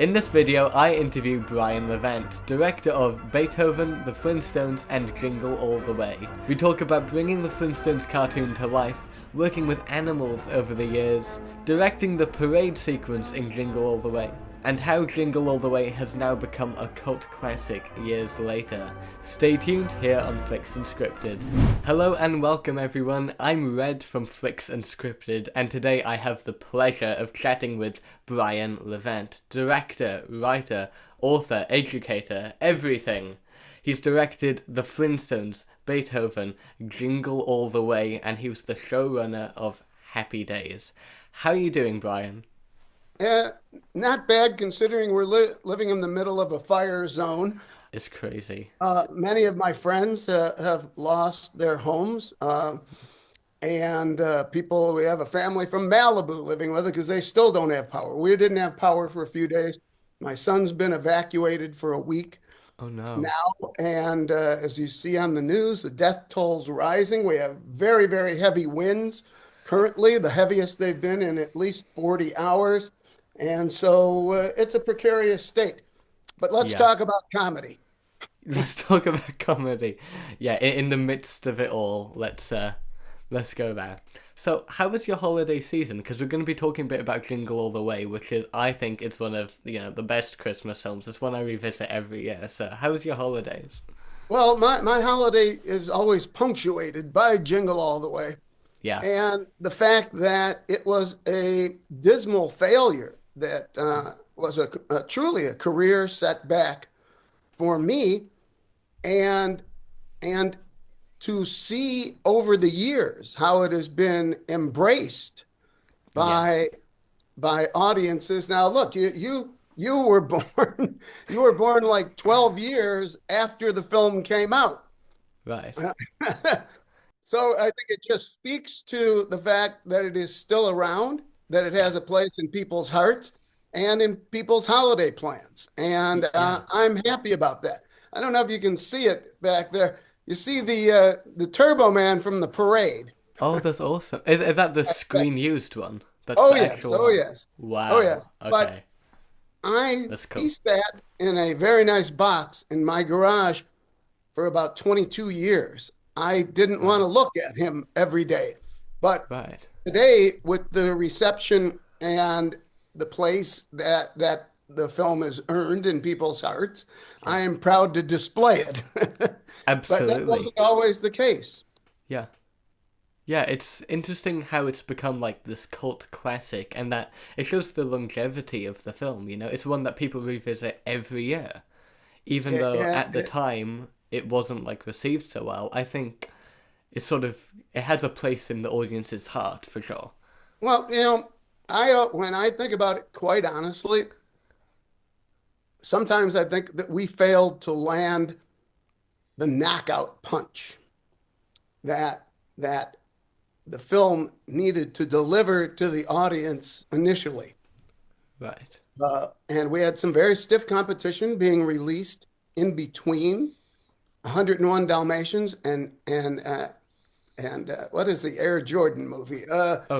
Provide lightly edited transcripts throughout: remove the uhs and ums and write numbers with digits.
In this video, I interview BRIAN LEVANT, director of Beethoven, The Flintstones, and Jingle All The Way. We talk about bringing the Flintstones cartoon to life, working with animals over the years, directing the parade sequence in Jingle All The Way, and how Jingle All The Way has now become a cult classic years later. Stay tuned here on Flicks Unscripted. Hello and welcome everyone, I'm Red from Flicks Unscripted, and today I have the pleasure of chatting with BRIAN LEVANT, director, writer, author, educator, everything. He's directed The Flintstones, Beethoven, Jingle All The Way, and he was the showrunner of Happy Days. How are you doing, BRIAN? Not bad considering we're living in the middle of a fire zone. It's crazy. Many of my friends have lost their homes. And we have a family from Malibu living with it because they still don't have power. We didn't have power for a few days. My son's been evacuated for a week Oh no. now. And as you see on the news, the death toll's rising. We have very, very heavy winds currently, the heaviest they've been in at least 40 hours. And so it's a precarious state. But let's talk about comedy. Let's talk about comedy. Yeah, in the midst of it all, let's go there. So, how was your holiday season? Because we're going to be talking a bit about Jingle All The Way, which is, I think, it's one of the best Christmas films. It's one I revisit every year. So, how was your holidays? Well, my holiday is always punctuated by Jingle All The Way. Yeah. And the fact that it was a dismal failure that was truly a career setback for me, and to see over the years how it has been embraced by audiences. Now, look, you were born you were born like 12 years after the film came out. Right. So I think it just speaks to the fact that it is still around, that it has a place in people's hearts and in people's holiday plans. And I'm happy about that. I don't know if you can see it back there. You see the Turboman from the parade. Oh, that's awesome. Is that the screen used one? That's Oh, the yes. actual Oh, one? yes. Wow. Oh, yeah. Okay. But That's cool. he sat in a very nice box in my garage for about 22 years. I didn't want to look at him every day. But Right. today, with the reception and the place that the film has earned in people's hearts, I am proud to display it. But that Absolutely. wasn't always the case. Yeah. Yeah, it's interesting how it's become like this cult classic, and that it shows the longevity of the film, It's one that people revisit every year. Even though at the time it wasn't like received so well, I think it has a place in the audience's heart for sure. Well, when I think about it, quite honestly, sometimes I think that we failed to land the knockout punch that the film needed to deliver to the audience initially. Right. And we had some very stiff competition being released in between 101 Dalmatians and what is the Air Jordan movie?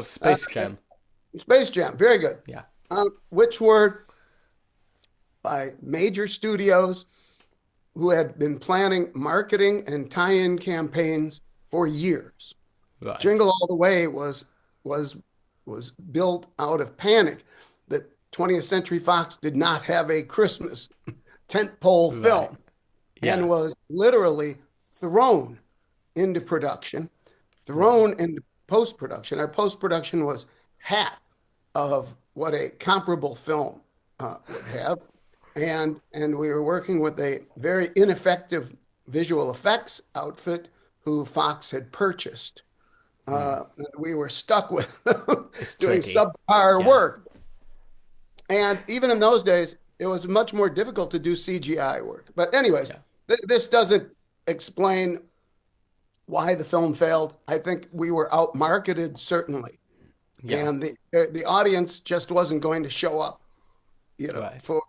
Space Jam. Space Jam, very good. Yeah. Which were by major studios who had been planning marketing and tie-in campaigns for years. Right. Jingle All The Way was built out of panic that 20th Century Fox did not have a Christmas tentpole film, and was literally thrown into production, thrown into post-production. Our post-production was half of what a comparable film would have. And we were working with a very ineffective visual effects outfit who Fox had purchased. We were stuck with doing subpar work. And even in those days, it was much more difficult to do CGI work. But anyways, this doesn't explain why the film failed. I think we were outmarketed, certainly. Yeah. And the audience just wasn't going to show up, for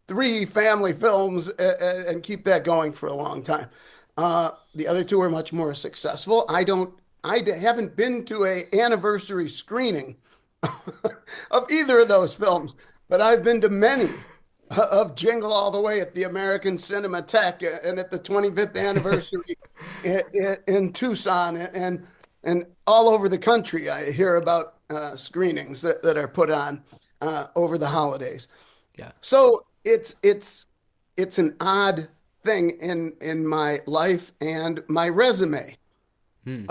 3 family films and keep that going for a long time. The other 2 are much more successful. I haven't been to an anniversary screening of either of those films, but I've been to many of Jingle All the Way at the American Cinematheque and at the 25th anniversary in Tucson and all over the country. I hear about screenings that are put on over the holidays. Yeah. So it's an odd thing in my life and my resume. Hmm.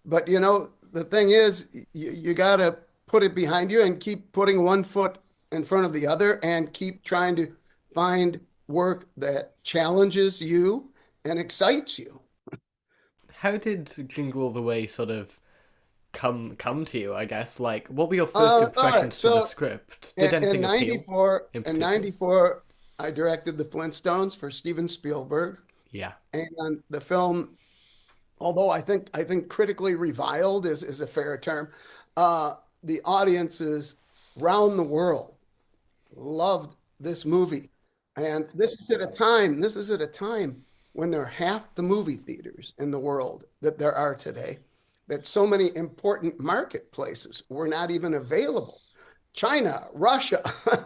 But the thing is, you got to put it behind you and keep putting one foot in front of the other and keep trying to find work that challenges you and excites you. How did Jingle All the Way sort of come to you, I guess? Like, what were your first All right. impressions to the So script? Did in anything appeal '94, in in particular? '94, I directed the Flintstones for Steven Spielberg, Yeah. and the film, although I think critically reviled is a fair term, the audiences round the world loved this movie. And this is at a time when there are half the movie theaters in the world that there are today, that so many important marketplaces were not even available. China, Russia, Hmm.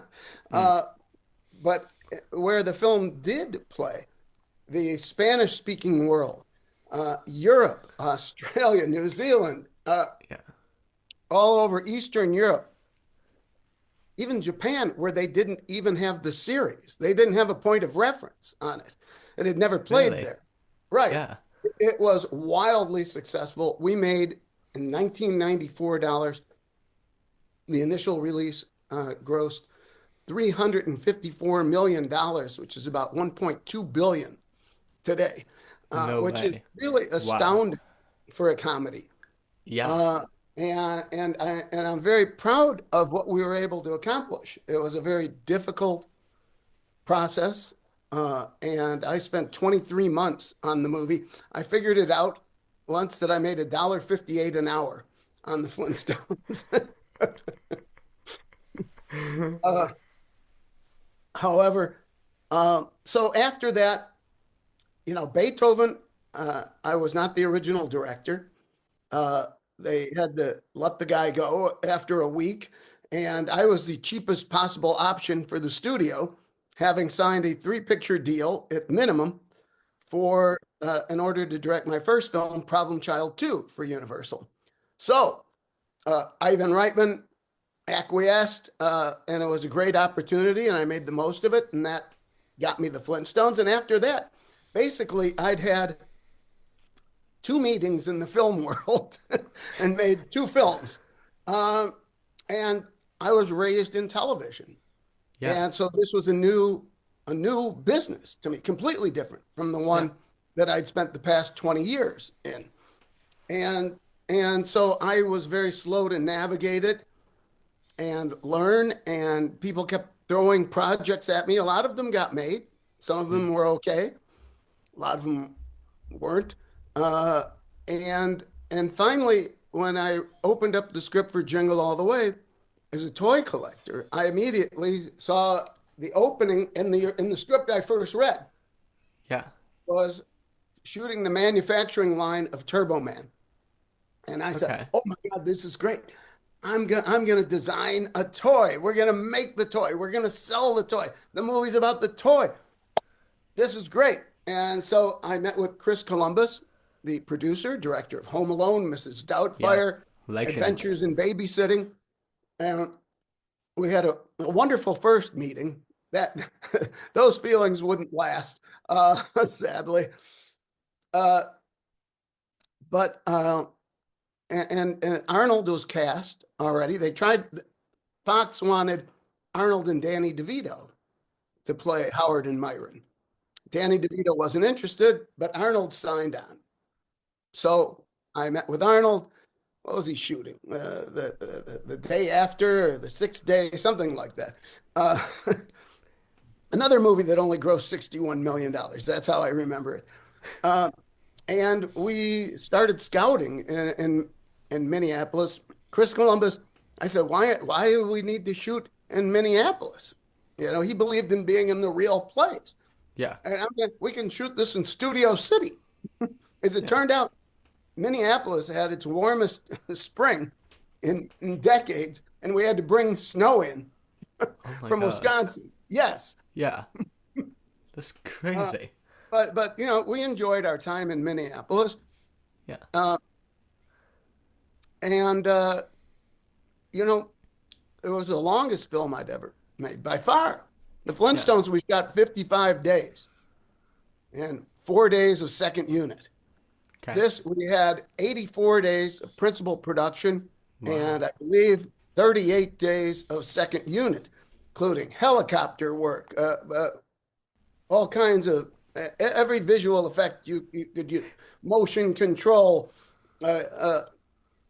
uh, but where the film did play, the Spanish speaking world, Europe, Australia, New Zealand, Yeah. all over Eastern Europe, even Japan, where they didn't even have the series. They didn't have a point of reference on it. It had never played Really? there. Right. Yeah. It was wildly successful. We made in 1994 dollars, the initial release grossed $354 million, which is about 1.2 billion today, No which is way. really Wow. astounding for a comedy. Yeah. Uh, and I'm very proud of what we were able to accomplish. It was a very difficult process, and I spent 23 months on the movie. I figured it out once that I made $1.58 an hour on the Flintstones. uh, However, so after that, Beethoven, I was not the original director. Uh, they had to let the guy go after a week, and I was the cheapest possible option for the studio, having signed a three-picture deal at minimum for in order to direct my first film, Problem Child 2, for Universal. So Ivan Reitman acquiesced, and it was a great opportunity, and I made the most of it, and that got me the Flintstones. And after that, basically, I'd had two meetings in the film world and made two films. Um, and I was raised in television. Yeah. And so this was a new business to me, completely different from the Yeah. one that I'd spent the past 20 years in. And and so I was very slow to navigate it and learn, and people kept throwing projects at me. A lot of them got made. Some of Hmm. them were okay. A lot of them weren't. Uh, and finally, when I opened up the script for Jingle All the Way as a toy collector, I immediately saw the opening in the script I first read Yeah. was shooting the manufacturing line of Turboman. And I said, Okay. "Oh my God, this is great. I'm gonna design a toy. We're gonna make the toy. We're gonna sell the toy. The movie's about the toy. This is great." And so I met with Chris Columbus, the producer, director of Home Alone, Mrs. Yeah. Doubtfire, Legend. Adventures in Babysitting. And we had a wonderful first meeting that those feelings wouldn't last, sadly. Uh, but and Arnold was cast already. They tried, Fox wanted Arnold and Danny DeVito to play Howard and Myron. Danny DeVito wasn't interested, but Arnold signed on. So I met with Arnold. What was he shooting? The day after, or the sixth day, something like that. Uh, Another movie that only grossed $61 million. That's how I remember it. Uh, and we started scouting in Minneapolis. Chris Columbus, I said, why do we need to shoot in Minneapolis? He believed in being in the real place. Yeah. And I'm like, we can shoot this in Studio City. As it Yeah. turned out, Minneapolis had its warmest spring in decades, and we had to bring snow in. Oh my from god. Wisconsin. Yes. Yeah. That's Uh, crazy. but we enjoyed our time in Minneapolis. Yeah. Uh, and you know, it was the longest film I'd ever made by far. The Yeah. Flintstones, we shot 55 days and 4 days of second unit. Okay. This, we had 84 days of principal production and Wow. I believe 38 days of second unit, including helicopter work, all kinds of every visual effect you could use, motion control, uh, uh,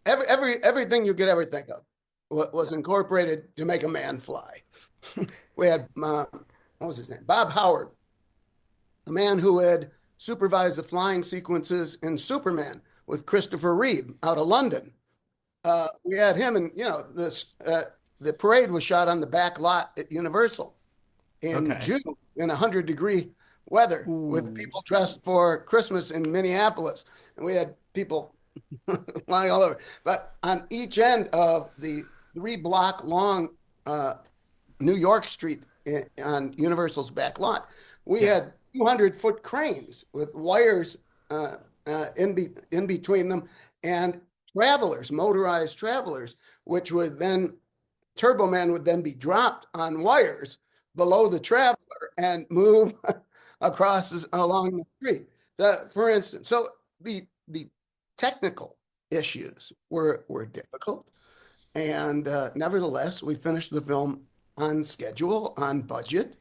everything you could ever think of was incorporated to make a man fly. We had what was his name? Bob Howard, the man who had supervised the flying sequences in Superman with Christopher Reeve out of London. We had him, and this the parade was shot on the back lot at Universal in Okay. June in 100-degree weather with Ooh. people dressed for Christmas in Minneapolis, and we had people flying all over. But on each end of the 3-block long New York Street on Universal's back lot, we Yeah. had 200-foot cranes with wires in between them and travelers, motorized travelers, which would then Turboman would then be dropped on wires below the traveler and move along the street. For instance, so the technical issues were difficult, and nevertheless, we finished the film on schedule, on budget,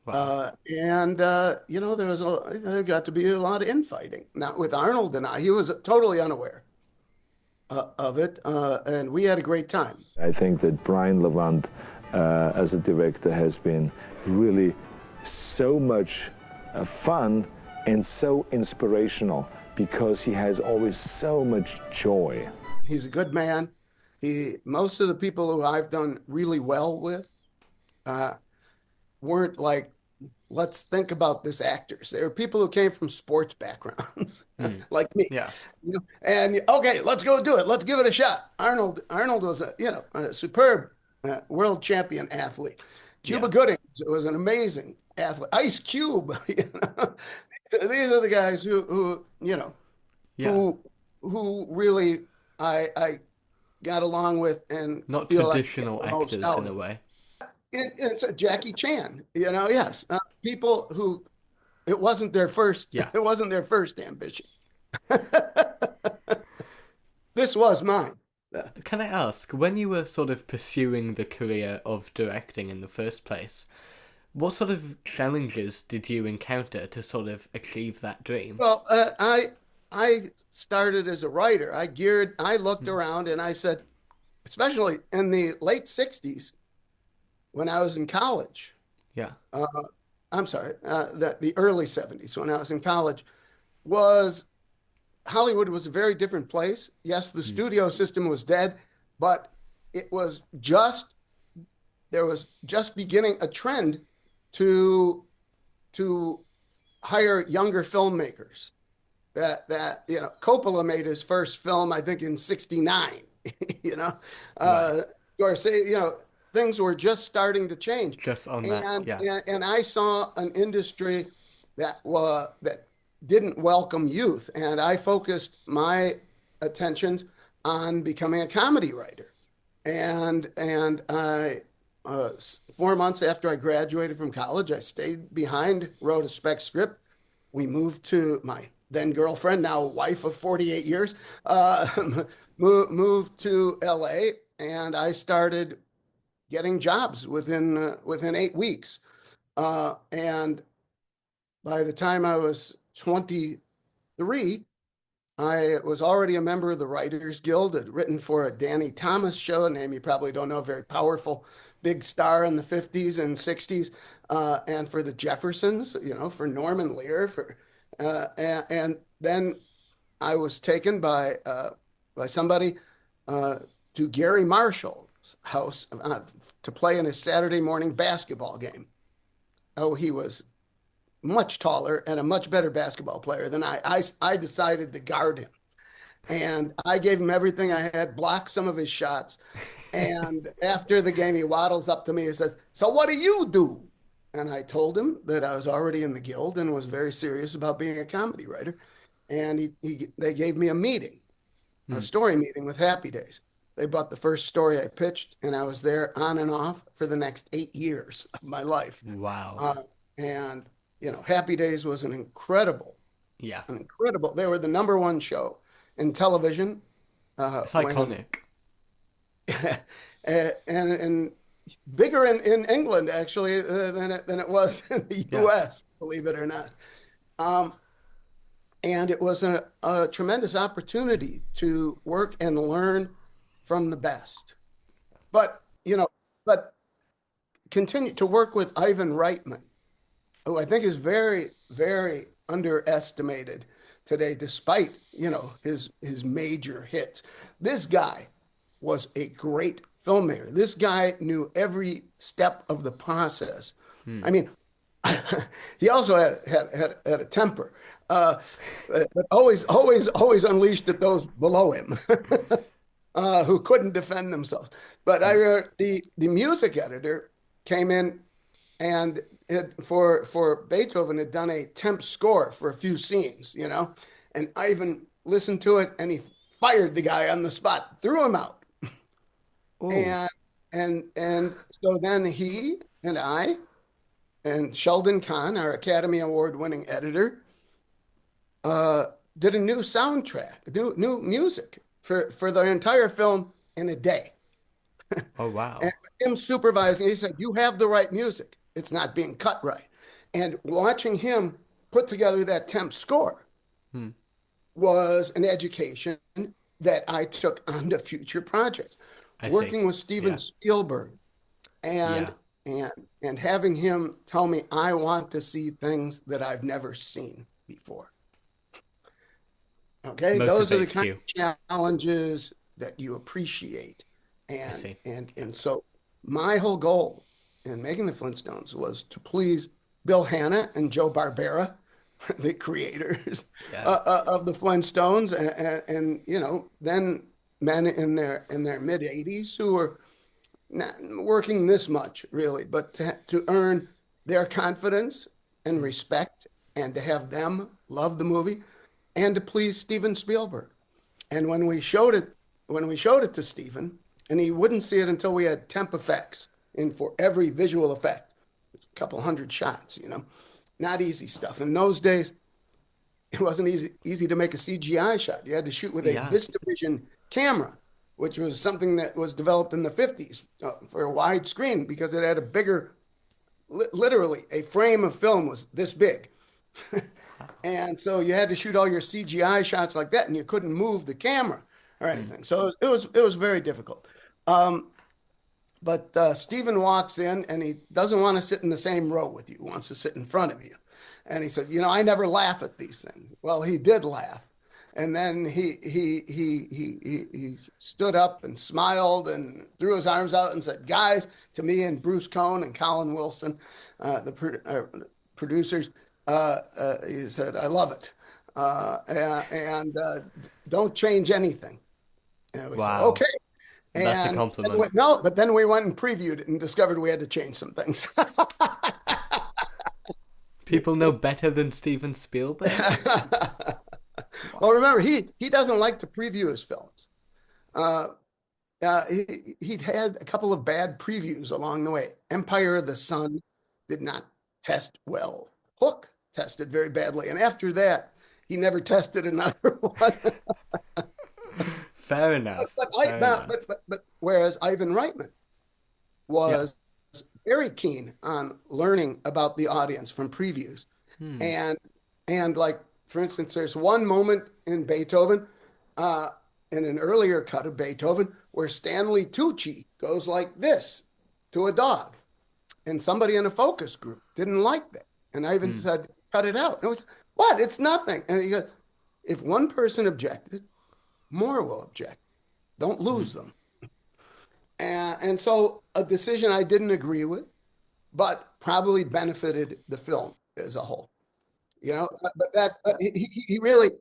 Wow. and there got to be a lot of infighting. Now with Arnold and I, he was totally unaware of it, and we had a great time. I think that BRIAN LEVANT, as a director, has been really so much fun and so inspirational because he has always so much joy. He's a good man. Most of the people who I've done really well with weren't like, let's think about this actors. They were people who came from sports backgrounds, Mm. like me. Yeah. And okay, let's go do it. Let's give it a shot. Arnold was a superb world champion athlete. Cuba Yeah. Gooding was an amazing athlete. Ice Cube. These are the guys Yeah. who really I got along with and Not feel like traditional the most actors out in of. a way. It's a Jackie Chan, yes. People who it wasn't their first Yeah. it wasn't their first ambition. This was mine. Can I ask, when you were sort of pursuing the career of directing in the first place, what sort of challenges did you encounter to sort of achieve that dream? Well, I started as a writer. I looked around and I said, especially in the late 60s when I was in college, Yeah. I'm sorry, the early 70s when I was in college, was Hollywood was a very different place. Yes, the studio system was dead, but it was just there was just beginning a trend to hire younger filmmakers. Coppola made his first film, I think, in '69. you know, Right. or say things were just starting to change, Just on that. and Yeah. and I saw an industry that didn't welcome youth, and I focused my attentions on becoming a comedy writer, and I 4 months after I graduated from college, I stayed behind, wrote a spec script. We moved to my then girlfriend, now wife of 48 years, moved to LA, and I started getting jobs within 8 weeks. And by the time I was 23, I was already a member of the Writers Guild. Had written for a Danny Thomas show, a name you probably don't know, a very powerful big star in the 50s and 60s, and for the Jeffersons, for Norman Lear, and then I was taken by somebody to Gary Marshall's house to play in his Saturday morning basketball game. Oh, he was much taller and a much better basketball player than I decided to guard him. And I gave him everything I had, blocked some of his shots. And after the game, he waddles up to me and says, "So what do you do?" And I told him that I was already in the guild and was very serious about being a comedy writer. And they gave me a meeting, a story meeting with Happy Days. They bought the first story I pitched, and I was there on and off for the next 8 years of my life. Wow. And, Happy Days was Yeah. an incredible, they were the number one show in television. It's iconic. And bigger in England, actually, than it was in the U.S., believe it or not. And it was a tremendous opportunity to work and learn from the best. But continue to work with Ivan Reitman, who I think is very, very underestimated today, despite, his major hits. This guy was a great filmmaker. This guy knew every step of the process. I mean, he also had a temper, but always unleashed at those below him who couldn't defend themselves. But the music editor came in and for Beethoven had done a temp score for a few scenes, and Ivan listened to it and he fired the guy on the spot, threw him out. Ooh. And so then he and I and Sheldon Kahn, our Academy Award winning editor, did a new soundtrack, new music for the entire film in a day. Oh, wow. And him supervising, he said, "You have the right music. It's not being cut right." And watching him put together that temp score was an education that I took onto future projects. Working with Steven Spielberg and having him tell me, "I want to see things that I've never seen before." Okay, those are the kind of challenges that you appreciate. And so my whole goal in making the Flintstones was to please Bill Hanna and Joe Barbera, the creators of the Flintstones, and then men in their mid 80s who were not working this much really, but to earn their confidence and respect, and to have them love the movie, and to please Steven Spielberg. And when we showed it to Steven, and he wouldn't see it until we had temp effects in for every visual effect, a couple hundred shots, not easy stuff. In those days, it wasn't easy to make a CGI shot. You had to shoot with a VistaVision camera, which was something that was developed in the 50s for a wide screen, because it had a bigger, literally a frame of film was this big. And so you had to shoot all your CGI shots like that, and you couldn't move the camera or anything. So it was very difficult. But Steven walks in, and he doesn't want to sit in the same row with you. He wants to sit in front of you. And he said, "I never laugh at these things." Well, he did laugh. And then he stood up and smiled and threw his arms out and said, "Guys," to me and Bruce Cohn and Colin Wilson, the producers, he said, "I love it. And don't change anything." And we said, "Okay." That's a compliment. But then we went and previewed it and discovered we had to change some things. People know better than Steven Spielberg. Well, remember, he doesn't like to preview his films. He'd had a couple of bad previews along the way. Empire of the Sun did not test well. Hook tested very badly. And after that, he never tested another one. Fair enough. But whereas Ivan Reitman was very keen on learning about the audience from previews. And like, for instance, there's one moment in Beethoven, in an earlier cut of Beethoven, where Stanley Tucci goes like this to a dog. And somebody in a focus group didn't like that. And Ivan said, "Cut it out." And it was, "What? It's nothing." And he goes, "If one person objected, more will object. Don't lose them." And so a decision I didn't agree with, but probably benefited the film as a whole. But that he really,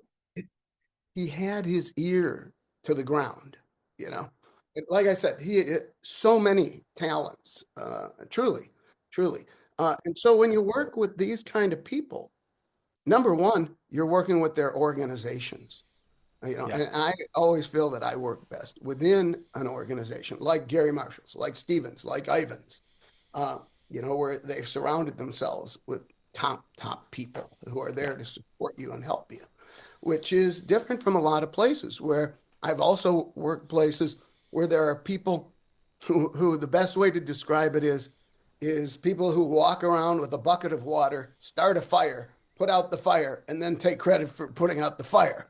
he had his ear to the ground, you know. And like I said, he so many talents, truly, truly. And so when you work with these kind of people, number one, you're working with their organizations. You know, Yeah. and I always feel that I work best within an organization, like Gary Marshall's, like Stevens, like Ivan's, you know, where they've surrounded themselves with top people who are there to support you and help you, which is different from a lot of places where I've also worked places where there are people who the best way to describe it is people who walk around with a bucket of water, start a fire, put out the fire, and then take credit for putting out the fire.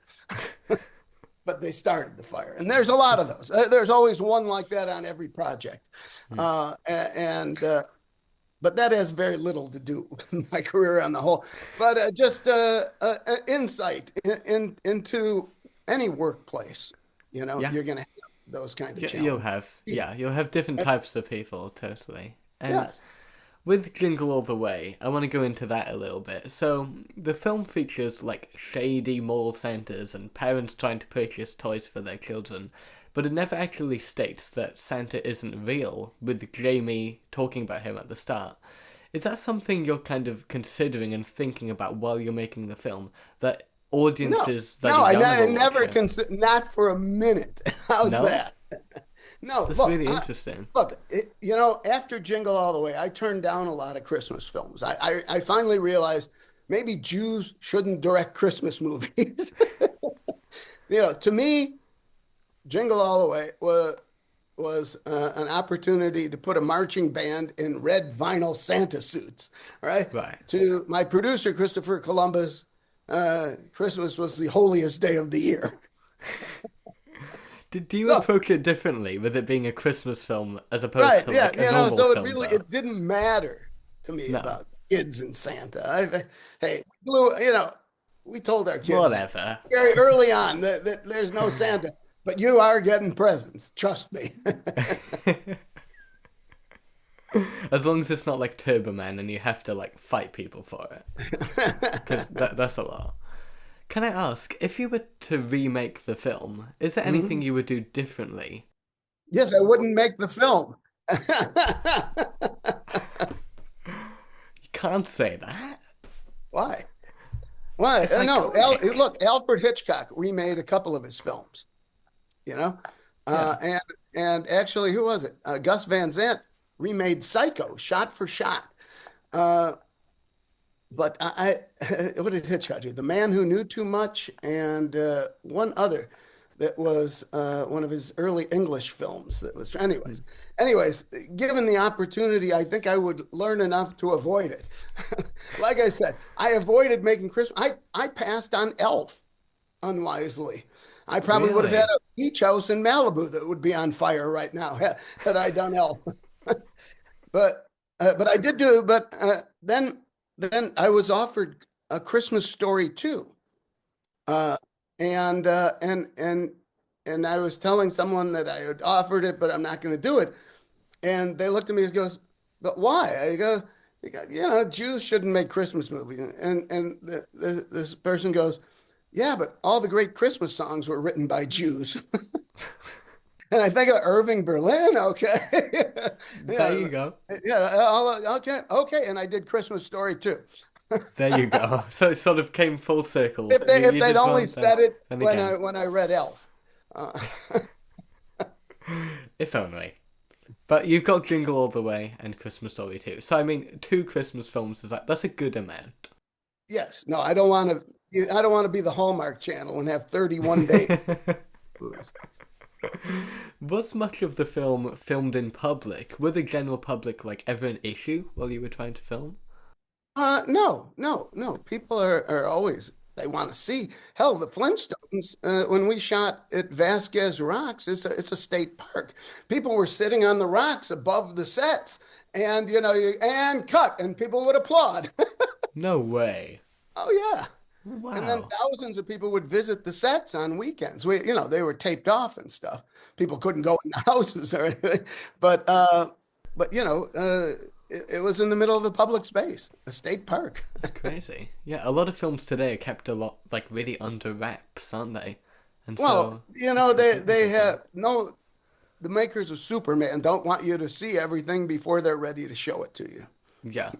But they started the fire. And there's a lot of those. There's always one like that on every project. But that has very little to do with my career on the whole. But just insight into any workplace, you know, you're going to have those kind of challenges. You'll have different types of people, totally. And yes. with Jingle All The Way, I want to go into that a little bit. So, the film features, like, shady mall Santas and parents trying to purchase toys for their children, but it never actually states that Santa isn't real, with Jamie talking about him at the start. Is that something you're kind of considering and thinking about while you're making the film? That audiences I never consider, not for a minute. How's that? No, that's really interesting. You know, after Jingle All the Way, I turned down a lot of Christmas films. I finally realized maybe Jews shouldn't direct Christmas movies. You know, to me, Jingle All the Way was an opportunity to put a marching band in red vinyl Santa suits, right? Right. To my producer, Christopher Columbus, Christmas was the holiest day of the year. Do you approach it differently with it being a Christmas film as opposed to like a normal film? It didn't matter to me about kids and Santa. You know, we told our kids very early on that there's no Santa, but you are getting presents. Trust me. As long as it's not like Turboman and you have to like fight people for it, because that's a lot. Can I ask, if you were to remake the film, is there anything you would do differently? Yes, I wouldn't make the film. You can't say that. Why? Why? No, look, Alfred Hitchcock remade a couple of his films, you know? And actually, who was it? Gus Van Sant remade Psycho, shot for shot. But what did Hitchcock do? The Man Who Knew Too Much, and one other that was one of his early English films. That was, anyways. Given the opportunity, I think I would learn enough to avoid it. Like I said, I avoided making Christmas. I passed on Elf unwisely. I probably would have had a beach house in Malibu that would be on fire right now had I done Elf. But I did do. But then I was offered A Christmas Story too, and I was telling someone that I had offered it, but I'm not going to do it. And they looked at me and goes, "But why?" I go, "You know, Jews shouldn't make Christmas movies." And this person goes, "Yeah, but all the great Christmas songs were written by Jews." And I think of Irving Berlin. Okay. There you go. Yeah. Okay. And I did Christmas Story too. There you go. So it sort of came full circle. If they'd only said it when I read Elf. If only. But you've got Jingle All The Way and Christmas Story too. So I mean, 2 Christmas films that's a good amount. Yes. No, I don't want to be the Hallmark Channel and have 31 days. Was much of the film filmed in public? Were the general public like ever an issue while you were trying to film? No. People are always, they want to see. Hell, the Flintstones, when we shot at Vasquez Rocks, it's a state park. People were sitting on the rocks above the sets, and and cut, and people would applaud. No way. Oh yeah. Wow. And then thousands of people would visit the sets on weekends. They were taped off and stuff. People couldn't go in the houses or anything, but it was in the middle of a public space, a state park. That's crazy. Yeah, a lot of films today are kept a lot really under wraps, aren't they? And Well, so it's they complicated. have no. The makers of Superman don't want you to see everything before they're ready to show it to you. Yeah,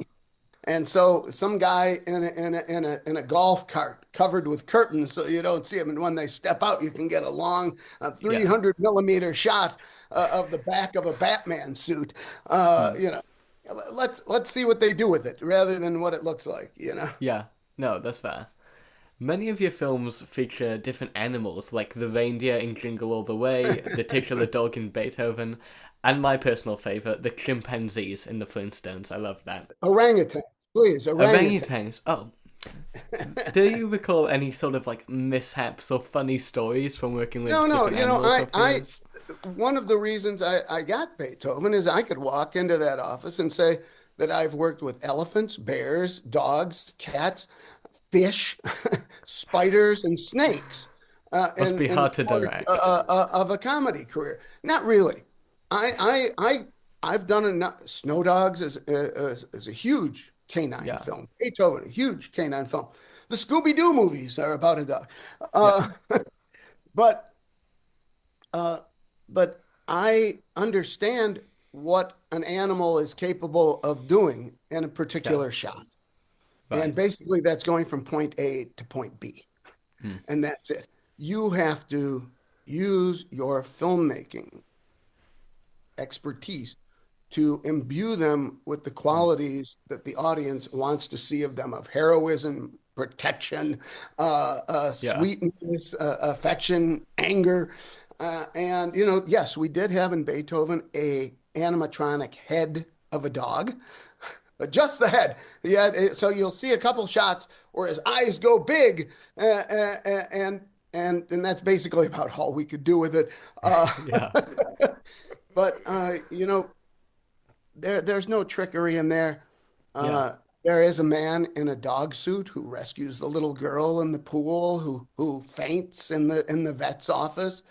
And so some guy in a golf cart covered with curtains so you don't see him. And when they step out, you can get a long 300 millimeter shot of the back of a Batman suit. yeah. You know, let's see what they do with it rather than what it looks like, you know. Yeah, no, that's fair. Many of your films feature different animals, like the reindeer in Jingle All The Way, the titular dog in Beethoven, and my personal favourite, the chimpanzees in the Flintstones. I love that. Orangutan, please, orangutan. Orangutans. Oh, do you recall any sort of like mishaps or funny stories from working with No, different animals over the I years? one of the reasons I got Beethoven is I could walk into that office and say that I've worked with elephants, bears, dogs, cats, fish, spiders, and snakes Must be in the hard to course direct. of a comedy career. Not really. I've done enough. Snow Dogs is a huge canine Yeah, film. Beethoven, a huge canine film. The Scooby Doo movies are about a dog. yeah, Uh, but uh, but I understand what an animal is capable of doing in a yeah, particular shot. And right. basically, that's going from point A to point B. Hmm. And that's it. You have to use your filmmaking expertise to imbue them with the Hmm. qualities that the audience wants to see of them of heroism, protection, Yeah, sweetness, affection, anger. And, yes, we did have in Beethoven a animatronic head of a dog, but just the head. Yeah, so you'll see a couple shots where his eyes go big, and that's basically about all we could do with it. yeah, But there's no trickery in there. yeah, There is a man in a dog suit who rescues the little girl in the pool who faints in the vet's office.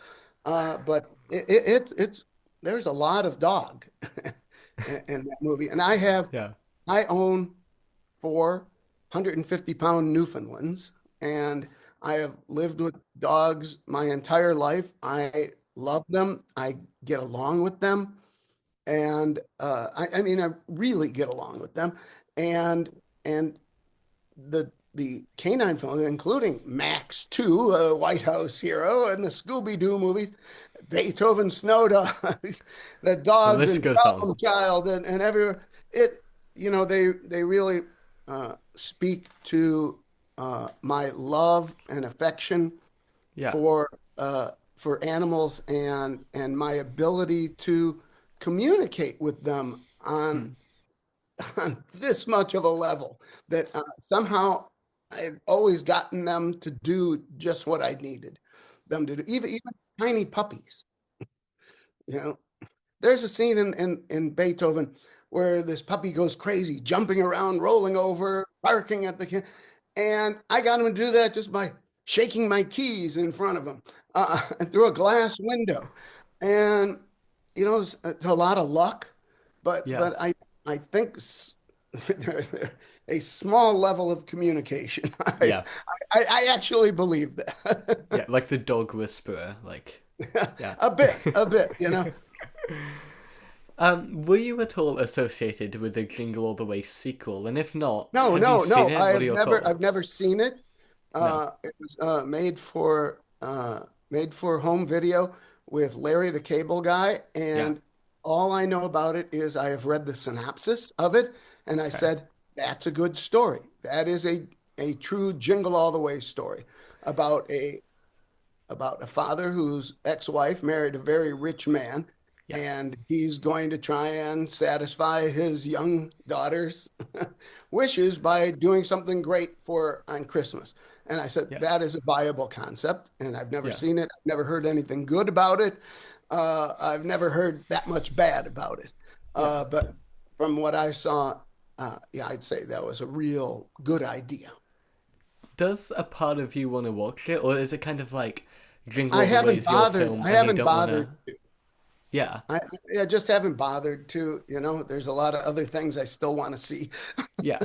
But it's there's a lot of dog in that movie, and yeah, I own 450-pound Newfoundlands, and I have lived with dogs my entire life. I love them. I get along with them, and I mean, I really get along with them. And the canine film, including Max 2, White House Hero, and the Scooby Doo movies, Beethoven Snow Dogs, the the dogs list and goes on. Problem Child, and everywhere. They really speak to my love and affection Yeah, for for animals and my ability to communicate with them hmm. on this much of a level that somehow I've always gotten them to do just what I needed them to do. Even tiny puppies, you know. There's a scene in Beethoven where this puppy goes crazy, jumping around, rolling over, barking at the kid. And I got him to do that just by shaking my keys in front of him and through a glass window. And, it's a lot of luck, but Yeah, I think a small level of communication. yeah, I actually believe yeah. that. Like the dog whisperer. Like, yeah. A bit. Were you at all associated with the Jingle All the Way sequel? And if not, No, have you no, seen no. it? What are your I've never thoughts? seen it. No. It was made for home video with Larry the Cable Guy, Yeah. and all I know about it is I have read the synopsis of it, and I Okay. said that's a good story. That is a true Jingle All the Way story about a father whose ex-wife married a very rich man, Yeah. and he's going to try and satisfy his young daughter's wishes by doing something great for on Christmas. And I said, Yeah. that is a viable concept, and I've never Yeah. seen it. I've never heard anything good about it. I've never heard that much bad about it. Yeah. But from what I saw, yeah, I'd say that was a real good idea. Does a part of you want to watch it, or is it kind of like Jingle I All the Way haven't is your bothered. film I and you haven't don't want to? bothered. Yeah. I just haven't bothered to, there's a lot of other things I still want to see. Yeah.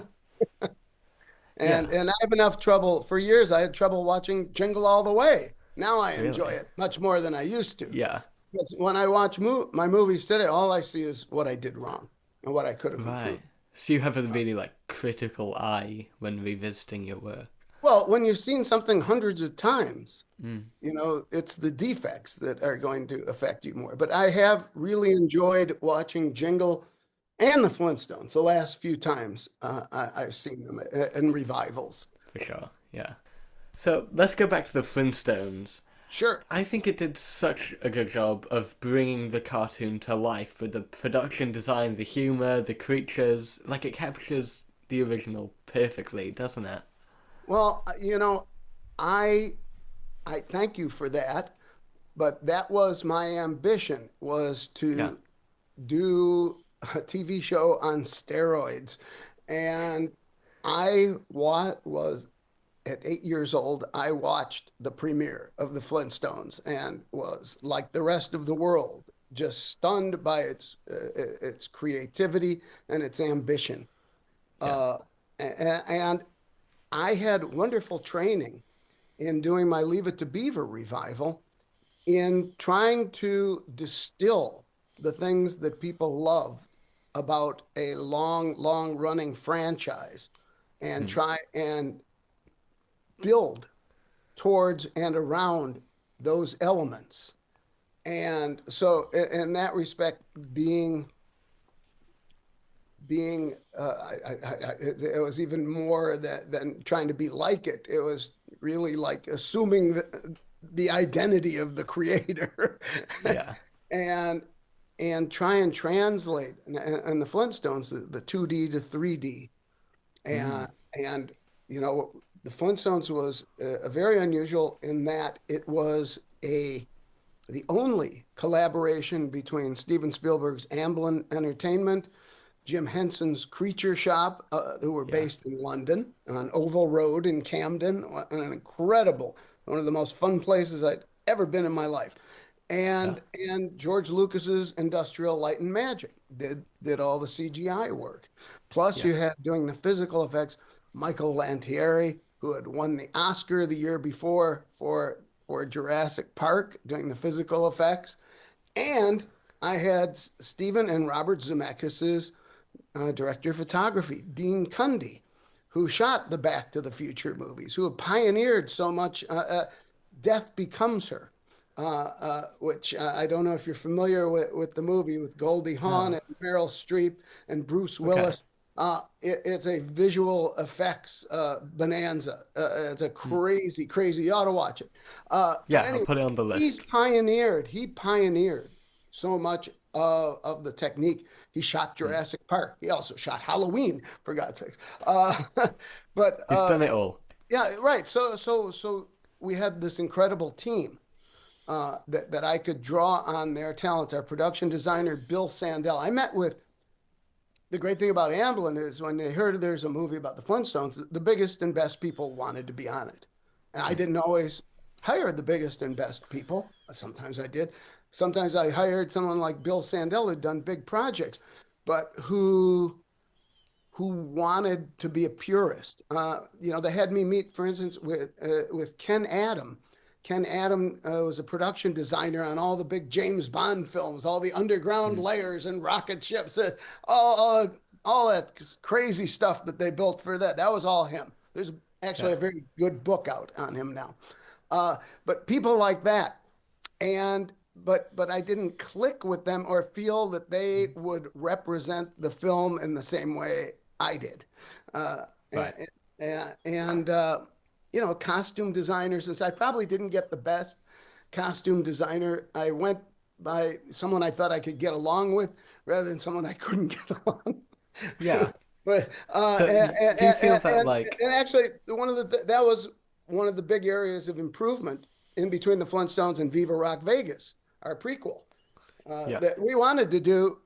And Yeah. and I have enough trouble. For years, I had trouble watching Jingle All the Way. Now I enjoy Really? it much more than I used to. Yeah. Because when I watch my movies today, all I see is what I did wrong and what I could have Right. improved. So you have a really like critical eye when revisiting your work. Well, when you've seen something hundreds of times, Mm. it's the defects that are going to affect you more. But I have really enjoyed watching Jingle and the Flintstones the last few times I've seen them in revivals. For sure. Yeah. So let's go back to the Flintstones. Sure. I think it did such a good job of bringing the cartoon to life with the production design, the humor, the creatures. Like, it captures the original perfectly, doesn't it? Well, I I thank you for that, but that was my ambition was Yeah. to do a TV show on steroids. And was at 8 years old, I watched the premiere of the Flintstones and was like the rest of the world, just stunned by its creativity and its ambition. Yeah. Uh, and I had wonderful training in doing my Leave It to Beaver revival in trying to distill the things that people love about a long running franchise and try and build towards and around those elements. And so, in that respect, it was even more than trying to be like it. It was really like assuming the identity of the creator Yeah. and try and translate and the Flintstones, the 2D to 3D. And the Flintstones was a very unusual in that it was the only collaboration between Steven Spielberg's Amblin Entertainment, Jim Henson's Creature Shop, who were Yeah. based in London on Oval Road in Camden, an incredible, one of the most fun places I'd ever been in my life. Yeah. And George Lucas's Industrial Light and Magic did all the CGI work. Plus, Yeah. you had doing the physical effects Michael Lantieri, who had won the Oscar the year before for Jurassic Park, doing the physical effects, and I had Stephen and Robert Zemeckis's director of photography, Dean Cundy, who shot the Back to the Future movies, who have pioneered so much. Death Becomes Her, which I don't know if you're familiar with the movie with Goldie Hawn No. and Meryl Streep and Bruce Okay. Willis. It's a visual effects bonanza. It's a crazy, crazy. You ought to watch it. But Yeah, I'll anyway, put it on the list. He pioneered so much of the technique. He shot Jurassic Park. He also shot Halloween, for God's sakes. But He's done it all. yeah, right. So we had this incredible team that I could draw on their talents. Our production designer, Bill Sandell. I met with the great thing about Amblin is when they heard there's a movie about the Flintstones, the biggest and best people wanted to be on it. And I didn't always hire the biggest and best people. Sometimes I did. Sometimes I hired someone like Bill Sandell who'd done big projects, but who wanted to be a purist. They had me meet, for instance, with Ken Adam. Ken Adam was a production designer on all the big James Bond films, all the underground layers and rocket ships, all that crazy stuff that they built for that. That was all him. There's actually Yeah. a very good book out on him now. But people like that, but I didn't click with them or feel that they would represent the film in the same way I did. Uh, Right. Costume designers, since I probably didn't get the best costume designer, I went by someone I thought I could get along with rather than someone I couldn't get along. Yeah. But So do you feel that like and actually that was one of the big areas of improvement in between the Flintstones and Viva Rock Vegas, our prequel, yeah. that we wanted to do.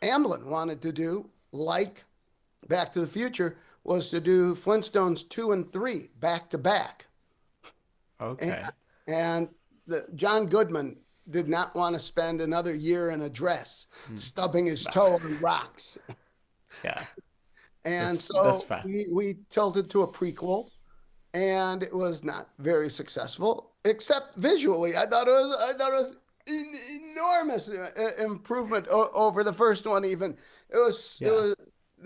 Amblin wanted to do like Back to the Future was to do Flintstones 2 and 3 back to back. Okay. And John Goodman did not want to spend another year in a dress, stubbing his toe on rocks. Yeah. And That's so fair. we tilted to a prequel. and it was not very successful, except visually. I thought it was enormous improvement over the first one. Even it Yeah. was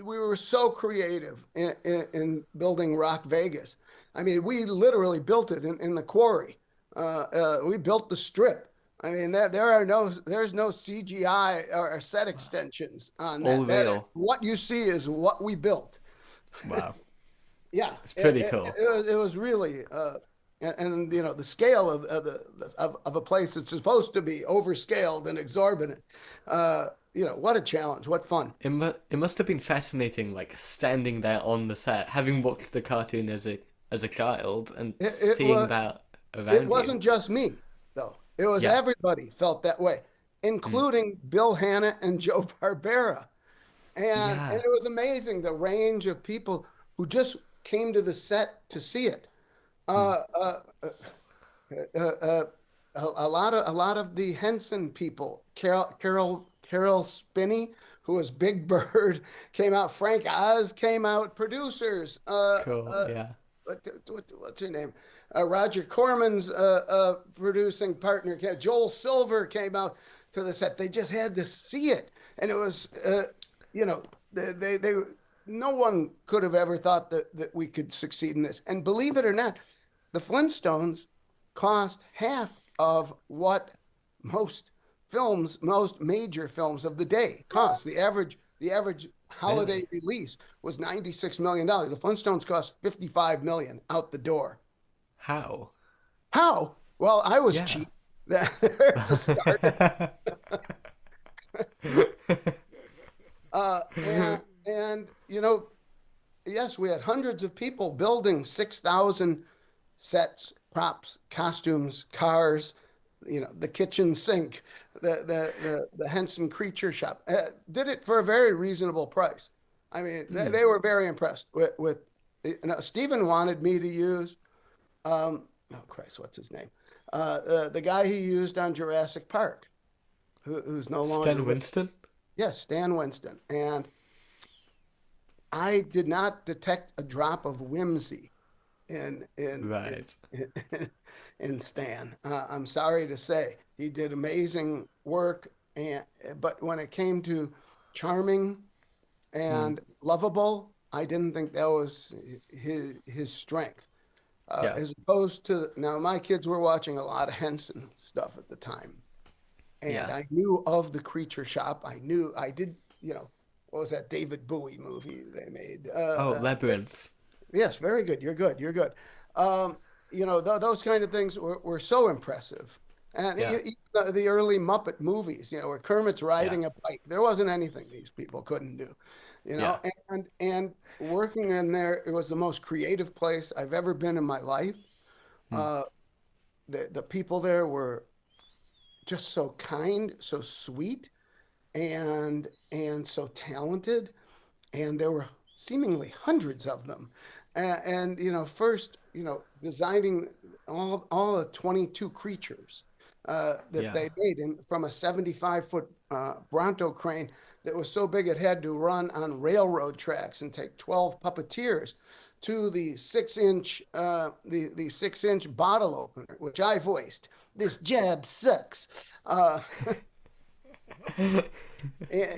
we were so creative in building Rock Vegas. I mean, we literally built it in the quarry. We built the strip. I mean, there's no CGI or set extensions on All that. That is, real. what you see is what we built. Wow. Yeah, It's pretty cool. it was really, and you know, the scale of a place that's supposed to be overscaled and exorbitant. You know, what a challenge, what fun. It must have been fascinating, like standing there on the set, having watched the cartoon as a child, and It seeing was that it around you. wasn't just me though. It was Yeah. everybody felt that way, Mm. including Bill Hanna and Joe Barbera. And Yeah. it was amazing the range of people who just came to the set to see it. Mm. Uh, uh, uh, uh, a lot of the Henson people, Carol Spinney, who was Big Bird, came out. Frank Oz came out. Producers, Cool. Yeah. what's her name? Roger Corman's producing partner, Joel Silver, came out to the set. They just had to see it, and it was, you know, they no one could have ever thought that we could succeed in this. And believe it or not, the Flintstones cost half of what most major films of the day cost. The average holiday Really? release was $96 million. The Flintstones cost 55 million out the door. How? How? Well, I was Yeah. cheap. There's a start. And you know, yes, we had hundreds of people building 6,000 sets, props, costumes, cars, you know, the kitchen sink, the Henson Creature Shop. Did it for a very reasonable price. I mean, Mm. they were very impressed with you know, Stephen wanted me to use, oh Christ, what's his name? The guy he used on Jurassic Park, who's no longer Stan with. Winston? Yes, Stan Winston. And I did not detect a drop of whimsy in in Right. in, in Stan. I'm sorry to say, he did amazing work, and but when it came to charming Mm. and lovable, I didn't think that was his strength. Yeah. As opposed to now, my kids were watching a lot of Henson stuff at the time, and Yeah. I knew of the Creature Shop. I did, you know, what was that David Bowie movie they made? Oh, Labyrinth. Yes, very good. You're good. You're good. Um, you know, those kind of things were so impressive. And Yeah. the early Muppet movies, you know, where Kermit's Yeah. riding a bike, there wasn't anything these people couldn't do, you Yeah. know. And working in there, it was the most creative place I've ever been in my life. Mm. Uh, the people there were just so kind, so sweet, and so talented, and there were seemingly hundreds of them. And you know, first, you know, designing all the 22 creatures that Yeah. they made from a 75-foot Bronto crane that was so big it had to run on railroad tracks and take 12 puppeteers to the 6-inch the 6-inch bottle opener, which I voiced. This job sucks. And,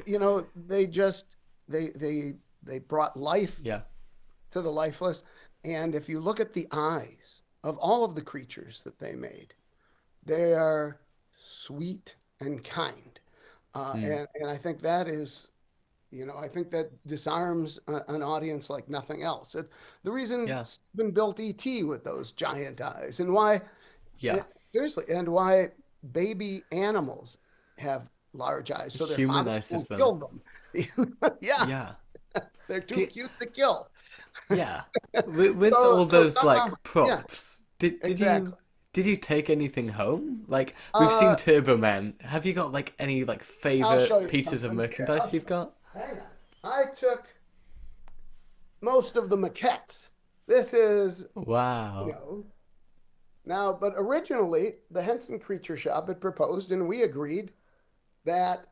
you know, they brought life Yeah. to the lifeless. And if you look at the eyes of all of the creatures that they made, they are sweet and kind. Mm. And I think that is, you know, I think that disarms an audience like nothing else. The reason Yeah. Stephen built E.T. with those giant eyes, and why, Yeah. seriously, and why baby animals have large eyes, so their father Humanizes won't them. kill them. Yeah, Yeah. they're Do too you- cute to kill. yeah. With all So those somehow, like yeah, props, exactly. did you take anything home? Like we've seen Uh, Turboman. Have you got like any like I'll show favorite you pieces of something here. merchandise you've got? Hang on. I took most of the maquettes. This is, you Wow. know, now, but originally the Henson Creature Shop had proposed, and we agreed that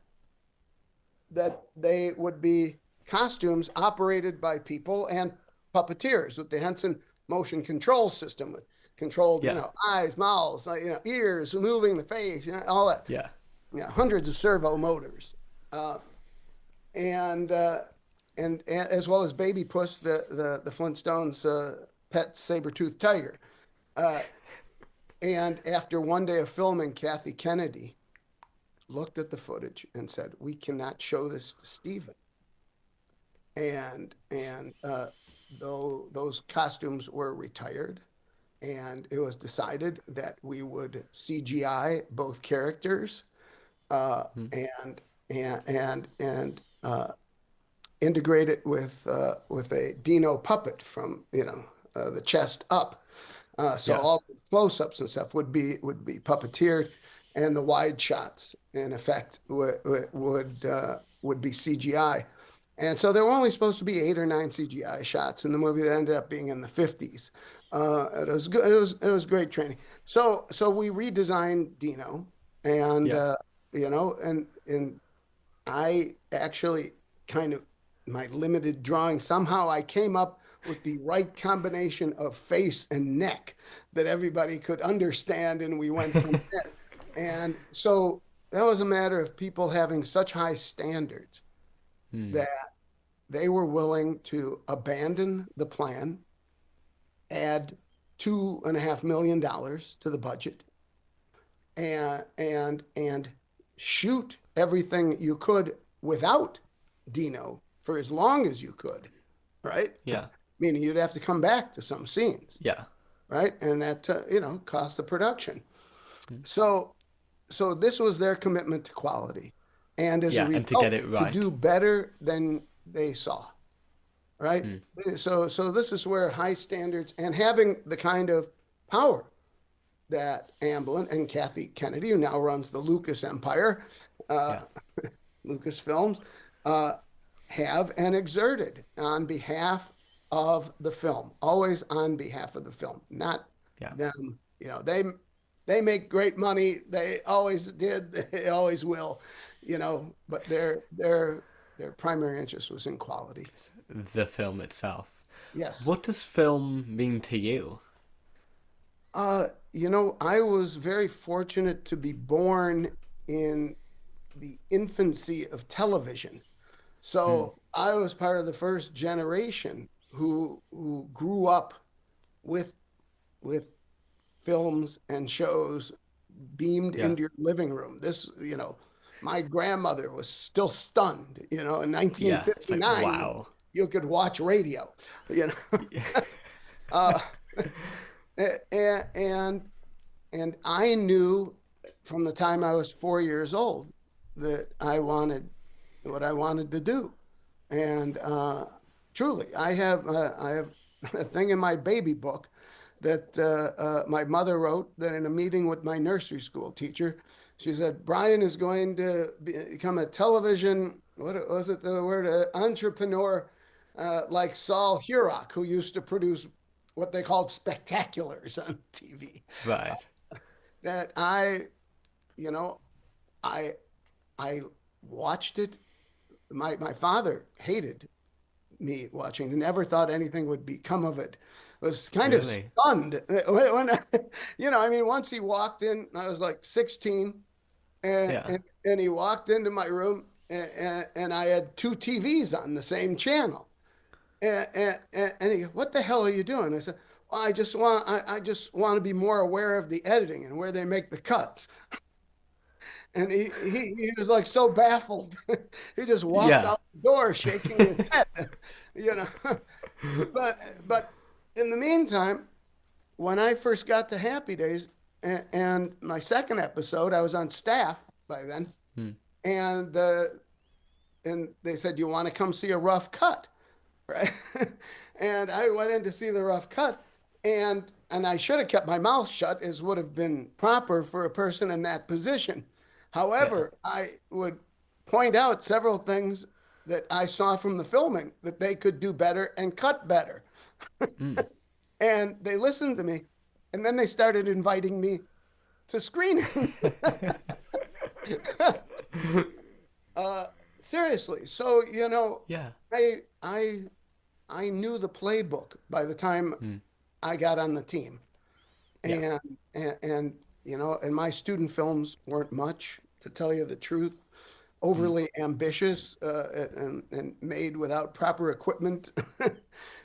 they would be costumes operated by people and puppeteers, with the Henson motion control system with controlled, Yeah. eyes, mouths, ears, moving the face, all that. Yeah. Hundreds of servo motors, and as well as Baby Puss, the Flintstones' pet saber-toothed tiger. And after one day of filming, Kathy Kennedy looked at the footage and said, "We cannot show this to Steven." And though those costumes were retired, and it was decided that we would CGI both characters, and integrate it with a Dino puppet from the chest up. So all the close-ups and stuff would be puppeteered, and the wide shots, in effect, would be CGI. And so there were only supposed to be 8 or 9 CGI shots in the movie that ended up being in the 50s. It was good. It was great training. So we redesigned Dino, and and I actually kind of, my limited drawing, somehow I came up with the right combination of face and neck that everybody could understand, and we went from there. And so that was a matter of people having such high standards that they were willing to abandon the plan, add $2.5 million to the budget, and shoot everything you could without Dino for as long as you could, right? Yeah. Meaning you'd have to come back to some scenes. Yeah. Right. And that, cost the production. So this was their commitment to quality. And as a result, and to get it right, to do better than they saw. Right. So this is where high standards and having the kind of power that Amblin and Kathy Kennedy, who now runs the Lucas Empire, Lucasfilms, have and exerted on behalf of the film, always on behalf of the film, not them. They make great money. They always did. They always will. But their primary interest was in quality. The film itself. Yes. What does film mean to you? I was very fortunate to be born in the infancy of television. So I was part of the first generation who grew up with films and shows beamed into your living room. This, my grandmother was still stunned, in 1959. Like, wow. You could watch radio, and I knew from the time I was 4 years old that I wanted what I wanted to do. And truly, I have a thing in my baby book that my mother wrote, that in a meeting with my nursery school teacher, she said, "Brian is going to become a television, what was it, the word, entrepreneur, like Saul Hurok, who used to produce what they called spectaculars on TV." Right. That I watched it. My father hated me watching. He never thought anything would become of it. Was kind of stunned when once he walked in, I was like 16, and he walked into my room, and I had 2 TVs on the same channel, and he goes, "What the hell are you doing?" I said, "Well, I just want to be more aware of the editing and where they make the cuts." And he was like so baffled. He just walked out the door shaking his head, But in the meantime, when I first got to Happy Days, and my second episode, I was on staff by then, and they said, "You want to come see a rough cut?" Right? And I went in to see the rough cut, and I should have kept my mouth shut, as would have been proper for a person in that position. However, I would point out several things that I saw from the filming that they could do better and cut better. And they listened to me, and then they started inviting me to screenings. Seriously. So, I knew the playbook by the time I got on the team. Yeah. And, and and my student films weren't much, to tell you the truth, Mm. overly ambitious, and made without proper equipment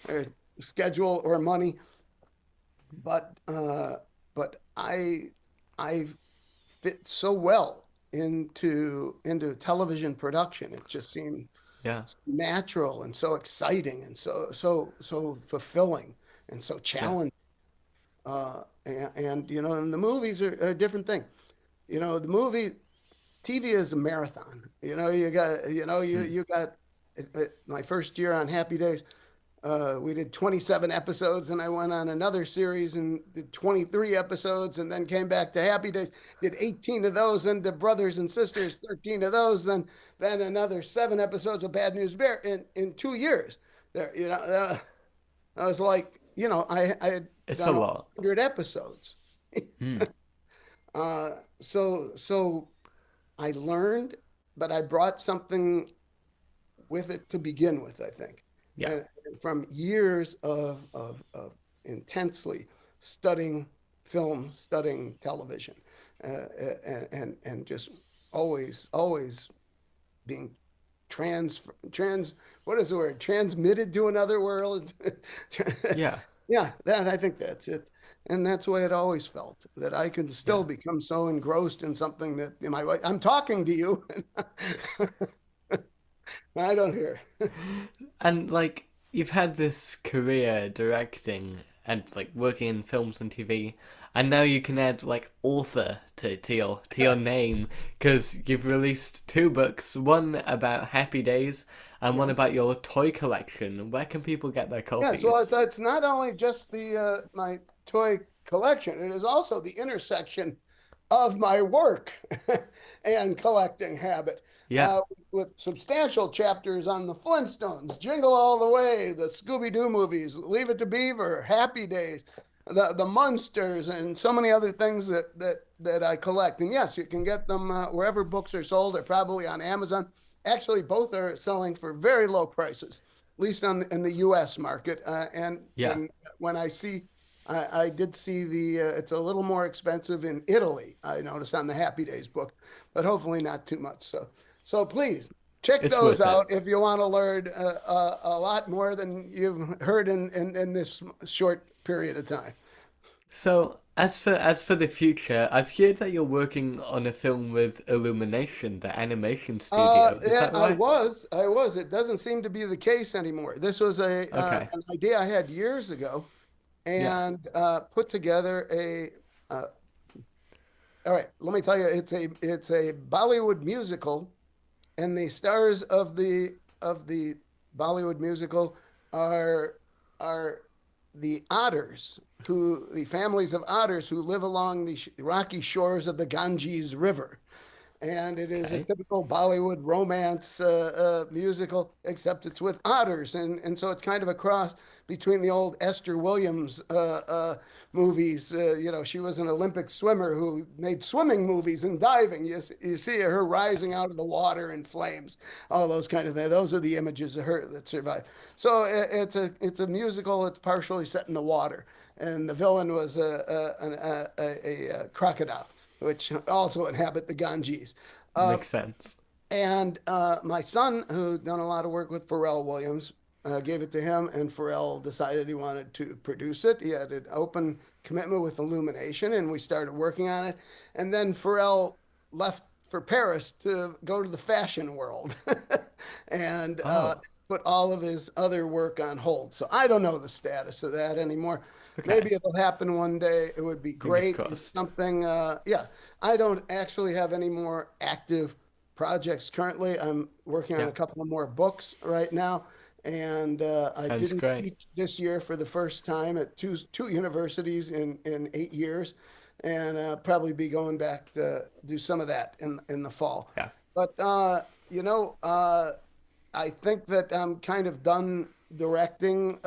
or schedule or money. But I fit so well into television production. It just seemed Yeah. natural and so exciting and so fulfilling and so Yeah. challenging. And the movies are a different thing. The movie TV is a marathon. You got Mm. you got my first year on Happy Days. We did 27 episodes, and I went on another series and did 23 episodes, and then came back to Happy Days, did 18 of those, and to Brothers and Sisters, 13 of those, then another 7 episodes of Bad News Bear in 2 years. There, I was like, I had It's a done over lot. 100 episodes. Mm. So I learned, but I brought something with it to begin with, I think. Yeah. And from years of intensely studying film, studying television, and just always being trans what is the word, transmitted to another world. Yeah. Yeah, that I think that's it. And that's the way it always felt, that I can still Yeah. become so engrossed in something that I'm talking to you. I don't hear. And like you've had this career directing and like working in films and TV, and now you can add like author to your name because you've released two books, one about Happy Days and one Yes. about your toy collection. Where can people get their Yes, well, copies? it's not only just the my toy collection, it is also the intersection of my work and collecting habit, Yeah. uh, with substantial chapters on the Flintstones, Jingle All the Way, the Scooby-Doo movies, Leave It to Beaver, Happy Days, the Munsters, and so many other things that I collect. And yes, you can get them wherever books are sold, or probably on Amazon. Actually, both are selling for very low prices, at least in the U.S. market. Yeah. And when I did see it's a little more expensive in Italy, I noticed on the Happy Days book, but hopefully not too much. So please check It's those worth it. out if you want to learn a lot more than you've heard in this short period of time. So as for the future, I've heard that you're working on a film with Illumination, the animation studio. Is Yeah, that right? I was. It doesn't seem to be the case anymore. This was Okay. an idea I had years ago, Yeah. and put together a. All right, let me tell you, it's a Bollywood musical, and the stars of the Bollywood musical are are the otters, who the families of otters who live along the rocky shores of the Ganges River. And it is a Okay. typical Bollywood romance musical, except it's with otters, and so it's kind of a cross between the old Esther Williams movies. She was an Olympic swimmer who made swimming movies and diving. You see her rising out of the water in flames, all those kind of things. Those are the images of her that survive. So it's a musical. It's partially set in the water, and the villain was a crocodile, which also inhabit the Ganges. Uh, Makes sense. and my son, who done a lot of work with Pharrell Williams, gave it to him, and Pharrell decided he wanted to produce it. He had an open commitment with Illumination, and we started working on it. And then Pharrell left for Paris to go to the fashion world, and Oh, put all of his other work on hold. So I don't know the status of that anymore. okay. Maybe it'll happen one day. It would be Fingers great. It's crossed. something, yeah. I don't actually have any more active projects currently. I'm working on Yeah. a couple of more books right now, and I Sounds didn't great. teach this year for the first time at two universities in 8 years, and probably be going back to do some of that in the fall. Yeah. But you know, I think that I'm kind of done directing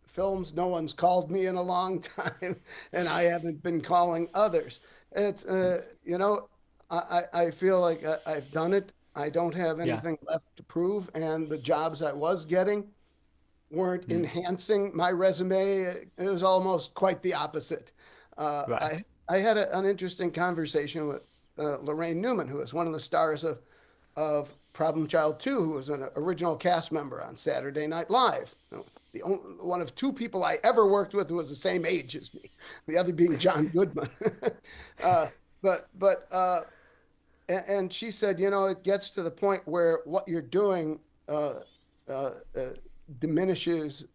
films. No one's called me in a long time, and I haven't been calling others. It's I feel like I've done it. I don't have Yeah. anything left to prove, and the jobs I was getting weren't enhancing my resume. It was almost quite the opposite. Right. I had an interesting conversation with Lorraine Newman, who was one of the stars of Problem Child 2, who was an original cast member on Saturday Night Live. The only, one of two people I ever worked with who was the same age as me, the other being John Goodman. And she said, you know, it gets to the point where what you're doing diminishes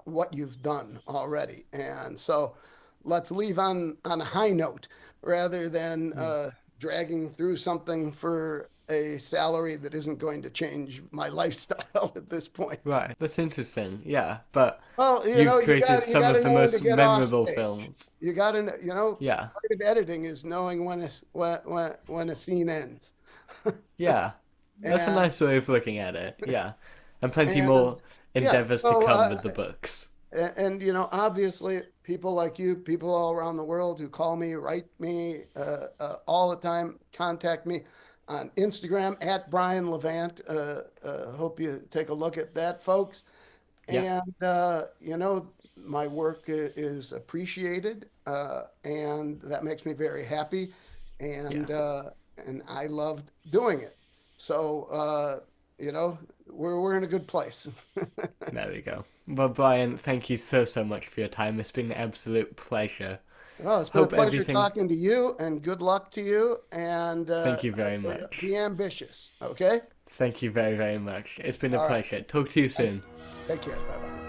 what you've done already. And so let's leave on a high note rather than dragging through something for a salary that isn't going to change my lifestyle at this point. Right. That's interesting. Yeah. But Well, you you've know, created some of the most memorable stage. films. You got to, you know, Yeah. part of editing is knowing when a scene ends. Yeah. That's a And- nice way of looking at it. Yeah. And plenty And, more yeah, endeavors so, to come with the books. And you know, obviously, people like you, people all around the world who call me, write me all the time, contact me on Instagram at BRIAN LEVANT. Hope you take a look at that, folks. Yeah. And you know, my work is appreciated, and that makes me very happy. And I loved doing it. So you know, we're in a good place. There we go. Well, Brian, thank you so much for your time. It's been an absolute pleasure. Well, it's been Hope a pleasure everything- talking to you, and good luck to you. And Thank you very much. Be ambitious, okay? Thank you very, very much. It's been a All right. pleasure. Talk to you soon. Take care. Bye bye.